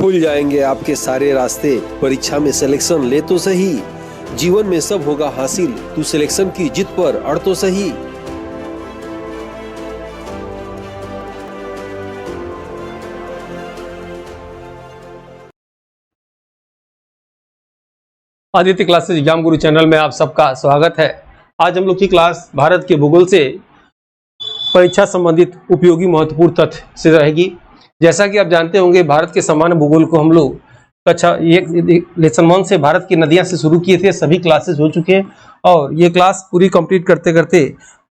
खुल जाएंगे आपके सारे रास्ते। परीक्षा में सिलेक्शन ले तो सही, जीवन में सब होगा हासिल। तू सिलेक्शन की जिद पर अड़ तो सही। आदित्य क्लासेस एग्जाम गुरु चैनल में आप सबका स्वागत है। आज हम लोग की क्लास भारत के भूगोल से परीक्षा संबंधित उपयोगी महत्वपूर्ण तथ्य से रहेगी। जैसा कि आप जानते होंगे, भारत के सामान्य भूगोल को हम लोग कक्षा लेसन 1 से भारत की नदियां से शुरू किए थे। सभी क्लासेस हो चुके हैं और ये क्लास पूरी कंप्लीट करते करते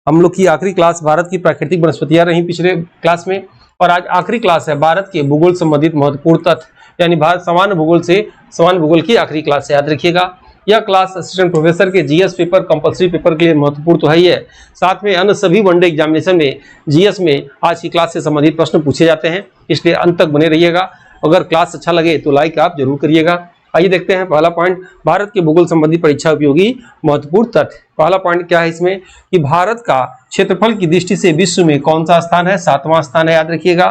हम लोग की आखिरी क्लास भारत की प्राकृतिक वनस्पतियां रही पिछले क्लास में, और आज आखिरी क्लास है भारत के भूगोल संबंधित महत्वपूर्ण तथ्य, यानी भारत सामान्य भूगोल से सामान्य भूगोल की आखिरी क्लास है। याद रखिएगा, यह क्लास असिस्टेंट प्रोफेसर के जीएस पेपर कंपलसरी पेपर के लिए महत्वपूर्ण तो है ही है, साथ में अन्य सभी वनडे एग्जामिनेशन में जीएस में आज की क्लास से संबंधित प्रश्न पूछे जाते हैं, इसलिए अंत तक बने रहिएगा। अगर क्लास अच्छा लगे तो लाइक आप जरूर करिएगा। आइए देखते हैं पहला पॉइंट, भारत के भूगोल संबंधी परीक्षा उपयोगी महत्वपूर्ण तथ्य। पहला पॉइंट क्या है इसमें कि भारत का क्षेत्रफल की दृष्टि से विश्व में कौन सा स्थान है? 7वां स्थान है। याद रखिएगा।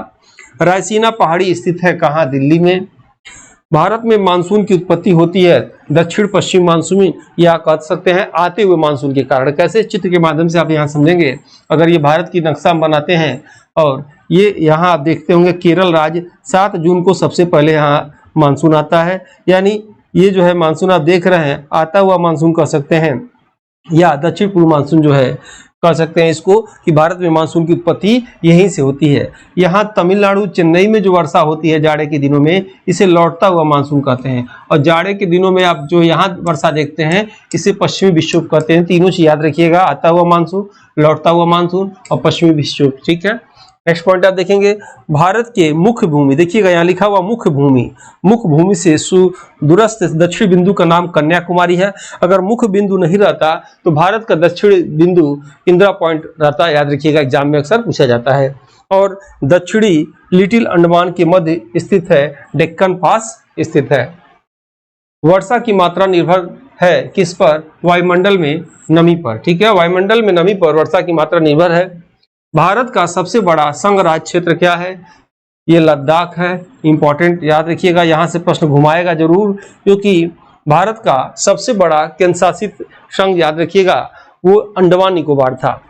रायसीना पहाड़ी स्थित है कहाँ? दिल्ली में। भारत में मानसून की उत्पत्ति होती है दक्षिण पश्चिम मानसून, या कह सकते हैं आते हुए मानसून के कारण। कैसे? चित्र के माध्यम से आप यहाँ समझेंगे। अगर ये भारत की नक्शा हम बनाते हैं और ये यहाँ आप देखते होंगे केरल राज्य 7 जून को सबसे पहले यहाँ मानसून आता है, यानी ये जो है मानसून आप देख रहे हैं आता हुआ मानसून कह सकते हैं, या दक्षिण पूर्व मानसून जो है कह सकते हैं इसको, कि भारत में मानसून की उत्पत्ति यहीं से होती है। यहाँ तमिलनाडु चेन्नई में जो वर्षा होती है जाड़े के दिनों में, इसे लौटता हुआ मानसून कहते हैं, और जाड़े के दिनों में आप जो यहाँ वर्षा देखते हैं इसे पश्चिमी विक्षोभ कहते हैं। तीनों चीज याद रखिएगा, आता हुआ मानसून, लौटता हुआ मानसून और पश्चिमी विक्षोभ। ठीक है। नेक्स्ट पॉइंट आप देखेंगे, भारत के मुख्य भूमि, देखिएगा यहाँ लिखा हुआ मुख्य भूमि से सुदूरस्थ दक्षिण बिंदु का नाम कन्याकुमारी है। अगर मुख्य बिंदु नहीं रहता तो भारत का दक्षिण बिंदु इंदिरा पॉइंट रहता। याद रखिएगा, एग्जाम में अक्सर पूछा जाता है। और दक्षिणी लिटिल अंडमान के मध्य स्थित है, डेक्कन पास स्थित है। वर्षा की मात्रा निर्भर है किस पर? वायुमंडल में नमी पर। ठीक है, वायुमंडल में नमी पर वर्षा की मात्रा निर्भर है। भारत का सबसे बड़ा संघ राज्य क्षेत्र क्या है? ये लद्दाख है। इंपॉर्टेंट, याद रखिएगा, यहाँ से प्रश्न घुमाएगा जरूर, क्योंकि भारत का सबसे बड़ा केंद्र शासित संघ, याद रखिएगा, वो अंडमान निकोबार था।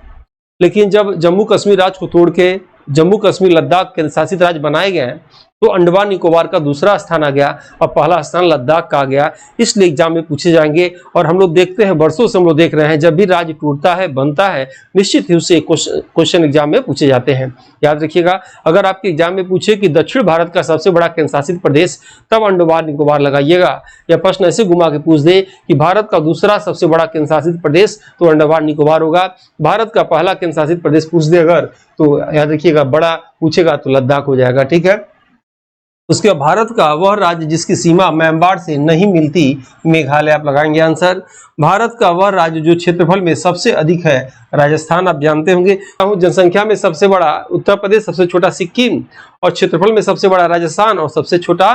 लेकिन जब जम्मू कश्मीर राज्य को तोड़ के जम्मू कश्मीर लद्दाख केंद्र शासित राज्य बनाए गए तो अंडमान निकोबार का दूसरा स्थान आ गया और पहला स्थान लद्दाख का आ गया। इसलिए एग्जाम में पूछे जाएंगे, और हम लोग देखते हैं वर्षों से हम लोग देख रहे हैं, जब भी राज्य टूटता है बनता है निश्चित ही उससे क्वेश्चन एग्जाम में पूछे जाते हैं। याद रखिएगा, अगर आपके एग्जाम में पूछे कि दक्षिण भारत का सबसे बड़ा केंद्र शासित प्रदेश, तब अंडमान निकोबार लगाइएगा। या प्रश्न ऐसे घुमा के पूछ दे कि भारत का दूसरा सबसे बड़ा केंद्र शासित प्रदेश, तो अंडमान निकोबार होगा। भारत का पहला केंद्र शासित प्रदेश पूछ दे अगर, तो याद रखिएगा बड़ा पूछेगा तो लद्दाख हो जाएगा। ठीक है। उसके बाद भारत का वह राज्य जिसकी सीमा म्यांमार से नहीं मिलती, मेघालय आप लगाएंगे आंसर। भारत का वह राज्य जो क्षेत्रफल में सबसे अधिक है, राजस्थान आप जानते होंगे। जनसंख्या में सबसे बड़ा उत्तर प्रदेश, सबसे छोटा सिक्किम, और क्षेत्रफल में सबसे बड़ा राजस्थान और सबसे छोटा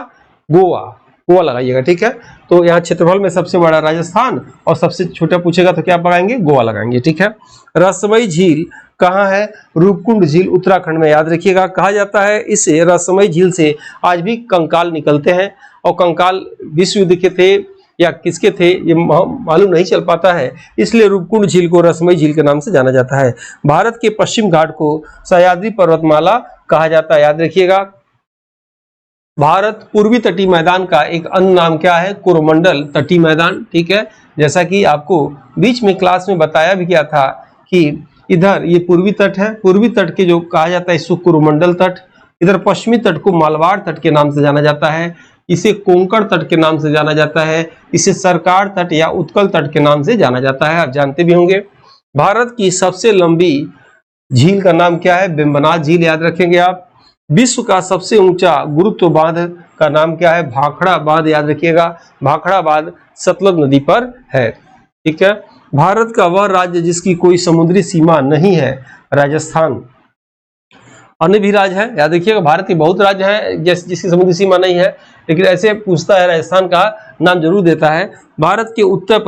गोवा लगाइएगा। ठीक है, तो यहाँ क्षेत्रफल में सबसे बड़ा राजस्थान और सबसे छोटा पूछेगा तो क्या लगाएंगे? गोवा लगाएंगे। ठीक है। रहस्यमयी झील कहाँ है? रूपकुंड झील उत्तराखंड में। याद रखिएगा, कहा जाता है इसे रहस्यमयी झील से आज भी कंकाल निकलते हैं, और कंकाल विश्व युद्ध के थे या किसके थे ये मालूम नहीं चल पाता है, इसलिए रूपकुंड झील को रहस्यमयी झील के नाम से जाना जाता है। भारत के पश्चिम घाट को सह्याद्री पर्वतमाला कहा जाता है। याद रखिएगा, भारत पूर्वी तटीय मैदान का एक अन्य नाम क्या है? कोरोमंडल तटीय मैदान। ठीक है, जैसा कि आपको बीच में क्लास में बताया भी गया था कि इधर ये पूर्वी तट है, पूर्वी तट के जो कहा जाता है इसको कोरोमंडल तट, इधर पश्चिमी तट को मालवाड़ तट के नाम से जाना जाता है, इसे कोंकण तट के नाम से जाना जाता है, इसे सरकार तट या उत्कल तट के नाम से जाना जाता है, आप जानते भी होंगे। भारत की सबसे लंबी झील का नाम क्या है? बेम्बनाथ झील। याद रखेंगे आप। विश्व का सबसे ऊंचा गुरुत्व बांध का नाम क्या है? भाखड़ा बांध। याद रखिएगा, भाखड़ा बांध सतलज नदी पर है। ठीक है। भारत का वह राज्य जिसकी कोई समुद्री सीमा नहीं है, राजस्थान। अन्य भी राज्य है, याद रखिएगा, भारत के बहुत राज्य हैं जिसकी समुद्री सीमा नहीं है, लेकिन ऐसे पूछता है राजस्थान का नाम जरूर देता है। भारत के उत्तर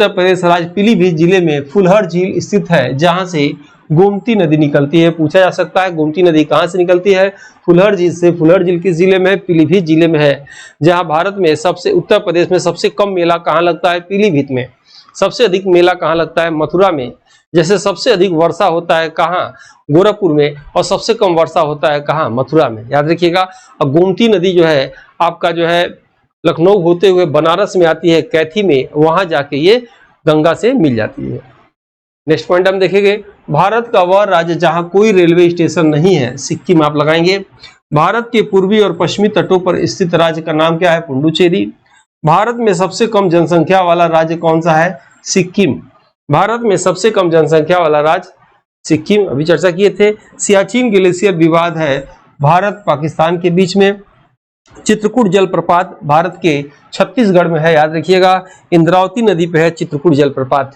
प्रदेश राज्य पीलीभीत जिले में फुलहर झील स्थित है, जहां से गोमती नदी निकलती है। पूछा जा सकता है गोमती नदी कहाँ से निकलती है? फुलहर झील से। फुलहर झील किस जिले में है? पीलीभीत जिले में है। जहाँ भारत में सबसे, उत्तर प्रदेश में सबसे कम मेला कहाँ लगता है? पीलीभीत में। सबसे अधिक मेला कहाँ लगता है? मथुरा में। जैसे सबसे अधिक वर्षा होता है कहाँ? गोरखपुर में। और सबसे कम वर्षा होता है कहाँ? मथुरा में। याद रखिएगा। और गोमती नदी जो है आपका जो है लखनऊ होते हुए बनारस में आती है, कैथी में, वहां जाके ये गंगा से मिल जाती है। नेक्स्ट पॉइंट हम देखेंगे, भारत का वह राज्य जहां कोई रेलवे स्टेशन नहीं है। सिक्किम आप लगाएंगे। भारत के पूर्वी और पश्चिमी तटों पर स्थित राज्य का नाम क्या है? पुडुचेरी। भारत में सबसे कम जनसंख्या वाला राज्य कौन सा है? सिक्किम। भारत में सबसे कम जनसंख्या वाला राज्य सिक्किम, अभी चर्चा किए थे। सियाचिन ग्लेशियर विवाद है भारत पाकिस्तान के बीच में। चित्रकूट जलप्रपात भारत के छत्तीसगढ़ में है, याद रखिएगा। इंद्रावती नदी पे है चित्रकूट जलप्रपात।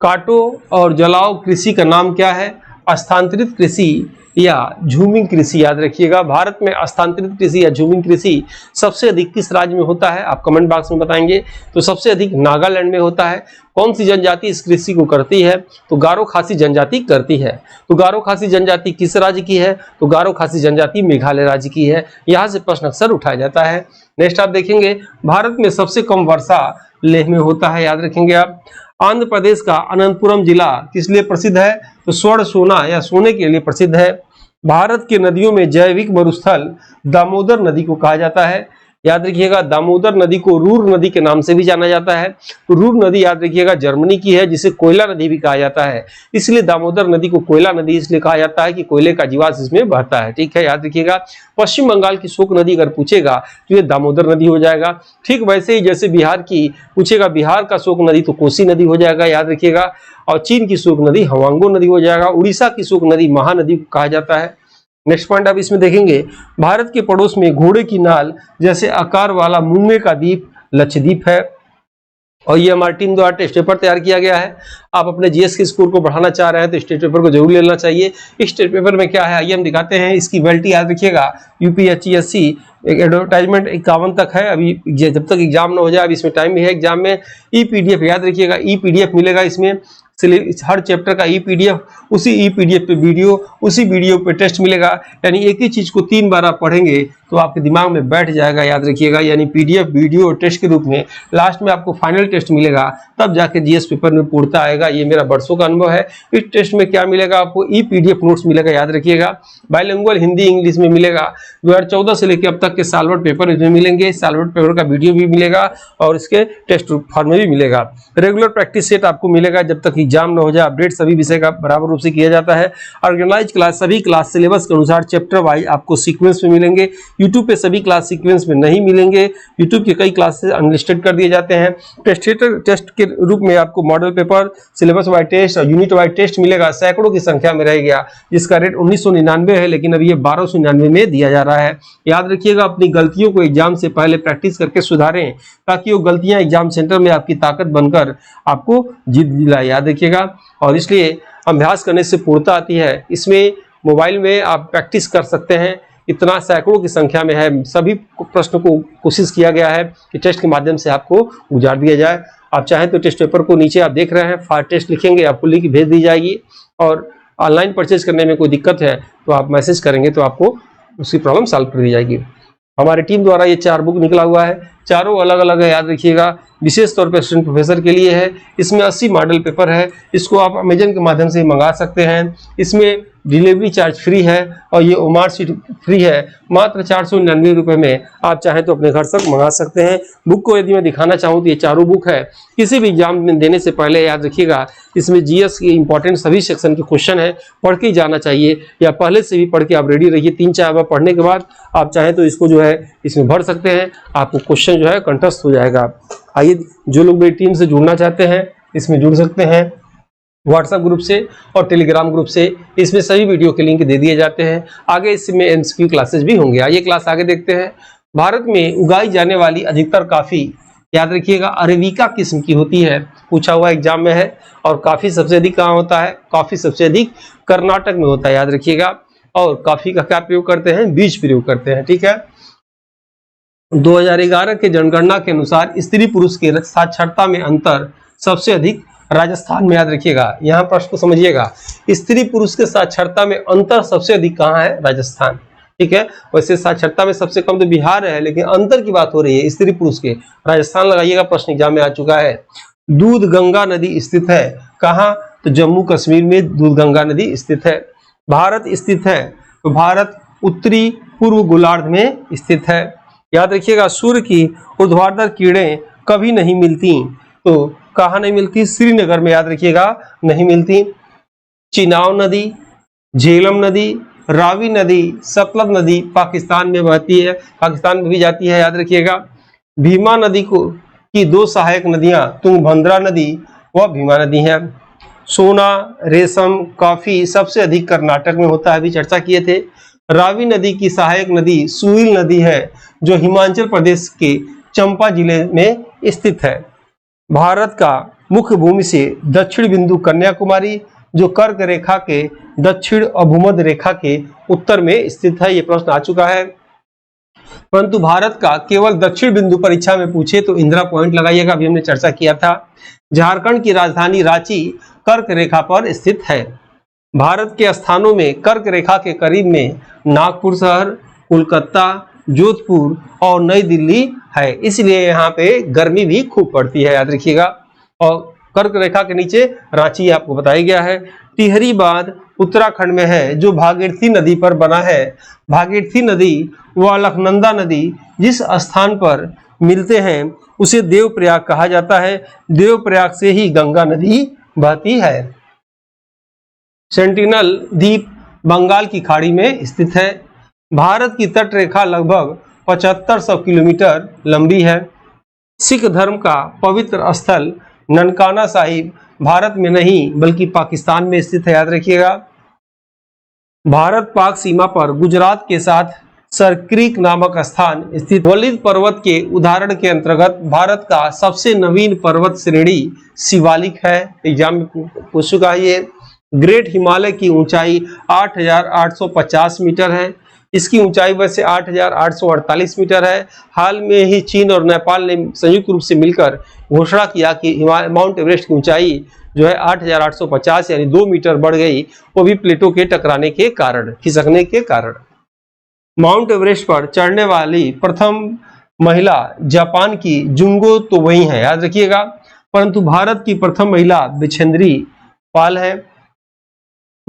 काटो और जलाओ कृषि का नाम क्या है? स्थानांतरित कृषि या झूमिंग कृषि, याद रखिएगा। भारत में स्थानांतरित कृषि या झूमिंग कृषि सबसे अधिक किस राज्य में होता है? आप कमेंट बॉक्स में बताएंगे। तो सबसे अधिक नागालैंड में होता है। कौन सी जनजाति इस कृषि को करती है? तो गारो खासी जनजाति करती है। तो गारो खासी जनजाति किस राज्य की है? तो गारो खासी जनजाति मेघालय राज्य की है। यहाँ से प्रश्न अक्सर उठाया जाता है। नेक्स्ट आप देखेंगे, भारत में सबसे कम वर्षा लेह में होता है, याद रखेंगे आप। आंध्र प्रदेश का अनंतपुरम जिला किस लिए प्रसिद्ध है? तो स्वर्ण सोना या सोने के लिए प्रसिद्ध है। भारत के नदियों में जैविक मरुस्थल दामोदर नदी को कहा जाता है, याद रखिएगा। दामोदर नदी को रूर नदी के नाम से भी जाना जाता है। तो रूर नदी याद रखिएगा जर्मनी की है, जिसे कोयला नदी भी कहा जाता है। इसलिए दामोदर नदी को कोयला नदी इसलिए कहा जाता है कि कोयले का जीवाश्म इसमें बहता है, ठीक है, याद रखिएगा। पश्चिम बंगाल की शोक नदी अगर पूछेगा तो ये दामोदर नदी हो जाएगा। ठीक वैसे ही जैसे बिहार की पूछेगा, बिहार का शोक नदी तो कोसी नदी हो जाएगा, याद रखिएगा। और चीन की शोक नदी हवांगो नदी हो जाएगा। उड़ीसा की शोक नदी महानदी को कहा जाता है। नेक्स्ट पॉइंट आप इसमें देखेंगे, भारत के पड़ोस में घोड़े की नाल जैसे आकार वाला मुंगे का द्वीप लक्षद्वीप है। और ये हमारी टीम द्वारा टेस्ट पेपर तैयार किया गया है। आप अपने जीएस के स्कोर को बढ़ाना चाह रहे हैं तो इस टेस्ट पेपर को जरूर लेना चाहिए। इस टेस्ट पेपर में क्या है आइए हम दिखाते हैं। इसकी वैलिडिटी याद रखिएगा, यूपीएससी एक एडवर्टाइजमेंट 51 तक है। अभी जब तक एग्जाम ना हो जाए, अभी इसमें टाइम भी है एग्जाम में। ई पीडीएफ याद रखिएगा, ई पीडीएफ मिलेगा इसमें, हर चैप्टर का ई पीडीएफ, उसी ई पीडीएफ पे वीडियो, उसी वीडियो पे टेस्ट मिलेगा। यानी एक ही चीज को 3 बार आप पढ़ेंगे तो आपके दिमाग में बैठ जाएगा, याद रखिएगा। यानी पीडीएफ, वीडियो और टेस्ट के रूप में लास्ट में आपको फाइनल टेस्ट मिलेगा, तब जाके जीएस पेपर में पूर्णता आएगा। ये मेरा बरसों का अनुभव है। इस टेस्ट में क्या मिलेगा आपको? ई पीडीएफ नोट्स मिलेगा, याद रखिएगा। बाइलिंगुअल हिंदी इंग्लिश में मिलेगा। 2014 से लेकर अब तक के सालभर पेपर इसमें मिलेंगे। सालभर पेपर का वीडियो भी मिलेगा और इसके टेस्ट फॉर्म में भी मिलेगा। रेगुलर प्रैक्टिस सेट आपको मिलेगा जब तक एग्जाम न हो जाए। अपडेट सभी विषय का बराबर रूप से किया जाता है। ऑर्गेनाइज क्लास, सभी क्लास सिलेबस के अनुसार चैप्टर वाइज आपको सीक्वेंस में मिलेंगे। यूट्यूब पे सभी क्लास सीक्वेंस में नहीं मिलेंगे। यूट्यूब के कई क्लासेस अनलिस्टेड कर दिए जाते हैं। टेस्ट के रूप में आपको model paper, syllabus wise test और यूनिट वाइज टेस्ट मिलेगा। सैकड़ों की संख्या में रह गया, जिसका रेट 1999 है, लेकिन अभी ये 1299 में दिया जा रहा है। याद रखिएगा, अपनी गलतियों को एग्जाम से पहले प्रैक्टिस करके सुधारें, ताकि वो गलतियां एग्जाम सेंटर में आपकी ताकत बनकर आपको जीत दिलाए, याद रखिएगा। और इसलिए अभ्यास करने से पूर्णता आती है। इसमें मोबाइल में आप प्रैक्टिस कर सकते हैं, इतना सैकड़ों की संख्या में है। सभी प्रश्न को कोशिश किया गया है कि टेस्ट के माध्यम से आपको गुजार दिया जाए। आप चाहें तो टेस्ट पेपर को नीचे आप देख रहे हैं, फायर टेस्ट लिखेंगे, आपको लिंक भेज दी जाएगी। और ऑनलाइन परचेज करने में कोई दिक्कत है तो आप मैसेज करेंगे तो आपको उसकी प्रॉब्लम सॉल्व कर दी जाएगी। हमारी टीम द्वारा ये 4 बुक निकला हुआ है, चारों अलग अलग है, याद रखिएगा। विशेष तौर पर स्टूडेंट प्रोफेसर के लिए है। इसमें 80 मॉडल पेपर है। इसको आप अमेजन के माध्यम से मंगा सकते हैं। इसमें डिलीवरी चार्ज फ्री है और ये ओमार सीट फ्री है। मात्र 499 रुपये में आप चाहें तो अपने घर तक मंगा सकते हैं। बुक को यदि मैं दिखाना चाहूँ तो ये चारों बुक है। किसी भी एग्जाम में देने से पहले याद रखिएगा, इसमें जीएस के इंपॉर्टेंट सभी सेक्शन के क्वेश्चन है, पढ़ के ही जाना चाहिए, या पहले से भी पढ़ के आप रेडी रहिए। 3-4 बार पढ़ने के बाद आप चाहें तो इसको जो है इसमें भर सकते हैं, आपको क्वेश्चन जो है कंठस्थ हो जाएगा। आइए, जो लोग मेरी टीम से जुड़ना चाहते हैं इसमें जुड़ सकते हैं, व्हाट्सएप ग्रुप से और टेलीग्राम ग्रुप से। इसमें सभी वीडियो के लिंक दे दिए जाते हैं। आगे इसमें एमसीक्यू क्लासेस भी होंगे। आइए क्लास आगे देखते हैं। भारत में उगाई जाने वाली अधिकतर कॉफी, याद रखिएगा, अरेबिका किस्म की होती है, पूछा हुआ एग्जाम में है। और कॉफी सबसे अधिक कहाँ होता है? कॉफी सबसे अधिक कर्नाटक में होता है, याद रखिएगा। और कॉफी का क्या प्रयोग करते हैं? बीज प्रयोग करते हैं, ठीक है। 2011 के जनगणना के अनुसार स्त्री पुरुष के साक्षरता में अंतर सबसे अधिक राजस्थान में, याद रखिएगा। यहाँ प्रश्न को समझिएगा, स्त्री पुरुष के साक्षरता में अंतर सबसे अधिक कहाँ है? राजस्थान। ठीक है, वैसे साक्षरता में सबसे कम तो बिहार है, लेकिन अंतर की बात हो रही है स्त्री पुरुष के, राजस्थान लगाइएगा, प्रश्न एग्जाम में आ चुका है। दूध गंगा नदी स्थित है कहाँ? तो जम्मू कश्मीर में दूध गंगा नदी स्थित है। भारत स्थित है तो भारत उत्तरी पूर्व गोलार्ध में स्थित है। याद रखिएगा, सूर्य की ऊर्ध्वाधर किरणें कभी नहीं मिलती, तो कहाँ नहीं मिलती? श्रीनगर में, याद रखिएगा, नहीं मिलती। चिनाब नदी, झेलम नदी, रावी नदी, सतलज नदी पाकिस्तान में बहती है, पाकिस्तान में भी जाती है, याद रखिएगा। भीमा नदी की दो सहायक नदियां तुंगभद्रा नदी व भीमा नदी है। सोना, रेशम, कॉफी सबसे अधिक कर्नाटक में होता है, अभी चर्चा किए थे। रावी नदी की सहायक नदी सुइल नदी है, जो हिमाचल प्रदेश के चंपा जिले में स्थित है। भारत का मुख्य भूमि से दक्षिण बिंदु कन्याकुमारी, जो कर्क रेखा के दक्षिण और भूमध्य रेखा के उत्तर में स्थित है। ये प्रश्न आ चुका है। परंतु भारत का केवल दक्षिण बिंदु परीक्षा में पूछे तो इंदिरा पॉइंट लगाइएगा, अभी हमने चर्चा किया था। झारखंड की राजधानी रांची कर्क रेखा पर स्थित है। भारत के स्थानों में कर्क रेखा के करीब में नागपुर शहर, कोलकाता, जोधपुर और नई दिल्ली है, इसलिए यहाँ पे गर्मी भी खूब पड़ती है, याद रखिएगा। और कर्क रेखा के नीचे रांची आपको बताया गया है। टिहरी बांध उत्तराखंड में है, जो भागीरथी नदी पर बना है। भागीरथी नदी व अलकनंदा नदी जिस स्थान पर मिलते हैं उसे देवप्रयाग कहा जाता है। देवप्रयाग से ही गंगा नदी बहती है। सेंटिनल द्वीप बंगाल की खाड़ी में स्थित है। भारत की तट रेखा लगभग 7500 किलोमीटर लंबी है। सिख धर्म का पवित्र स्थल ननकाना साहिब भारत में नहीं बल्कि पाकिस्तान में स्थित है, याद रखिएगा। भारत पाक सीमा पर गुजरात के साथ सरक्रीक नामक स्थान स्थित। वलिद पर्वत के उदाहरण के अंतर्गत भारत का सबसे नवीन पर्वत श्रेणी शिवालिक है, एग्जाम में पूछ चुका है ये। ग्रेट हिमालय की ऊंचाई 8850 मीटर है। इसकी ऊंचाई वैसे 8848 मीटर है। हाल में ही चीन और नेपाल ने संयुक्त रूप से मिलकर घोषणा किया कि माउंट एवरेस्ट की ऊंचाई जो है 8850 यानी 2 मीटर बढ़ गई, वो भी प्लेटों के टकराने के कारण, खिसकने के कारण। माउंट एवरेस्ट पर चढ़ने वाली प्रथम महिला जापान की जुंगो तो वही है, याद रखिएगा। परंतु भारत की प्रथम महिला बिछेंद्री पाल है।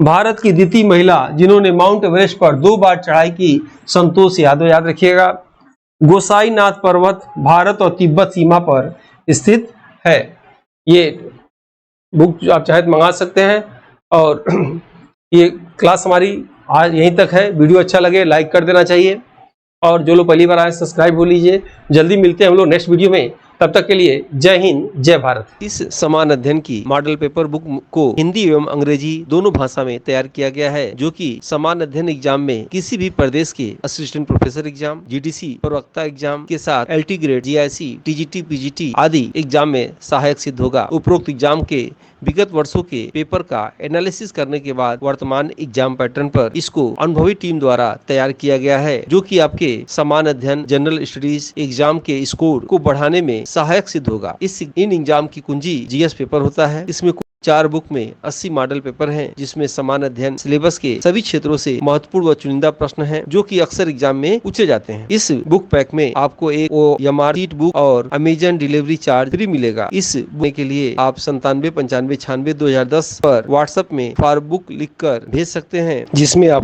भारत की द्वितीय महिला जिन्होंने माउंट एवरेस्ट पर 2 बार चढ़ाई की, संतोष यादव, याद रखिएगा। गोसाईनाथ पर्वत भारत और तिब्बत सीमा पर स्थित है। ये बुक जो आप चाहे तो मंगा सकते हैं। और ये क्लास हमारी आज यहीं तक है। वीडियो अच्छा लगे लाइक कर देना चाहिए, और जो लोग पहली बार आए सब्सक्राइब हो लीजिए। जल्दी मिलते हैं हम लोग नेक्स्ट वीडियो में, तब तक के लिए जय हिंद जय भारत। इस समान अध्ययन की मॉडल पेपर बुक को हिंदी एवं अंग्रेजी दोनों भाषा में तैयार किया गया है, जो कि समान अध्ययन एग्जाम में किसी भी प्रदेश के असिस्टेंट प्रोफेसर एग्जाम, जीडीसी, प्रवक्ता एग्जाम के साथ LT grade, GIC, TGT, PGT आदि एग्जाम में सहायक सिद्ध होगा। उपरोक्त एग्जाम के विगत वर्षों के पेपर का एनालिसिस करने के बाद वर्तमान एग्जाम पैटर्न पर इसको अनुभवी टीम द्वारा तैयार किया गया है, जो कि आपके समान अध्ययन जनरल स्टडीज एग्जाम के स्कोर को बढ़ाने में सहायक सिद्ध होगा। इन एग्जाम की कुंजी जीएस पेपर होता है। इसमें 4 बुक में 80 मॉडल पेपर हैं, जिसमें समान अध्ययन सिलेबस के सभी क्षेत्रों से महत्वपूर्ण व चुनिंदा प्रश्न हैं, जो कि अक्सर एग्जाम में पूछे जाते हैं। इस बुक पैक में आपको एक OMR शीट बुक और अमेजन डिलीवरी चार्ज फ्री मिलेगा। इस बुक के लिए आप 9795962010 पर व्हाट्सएप में फॉर बुक लिखकर भेज सकते हैं, जिसमें आप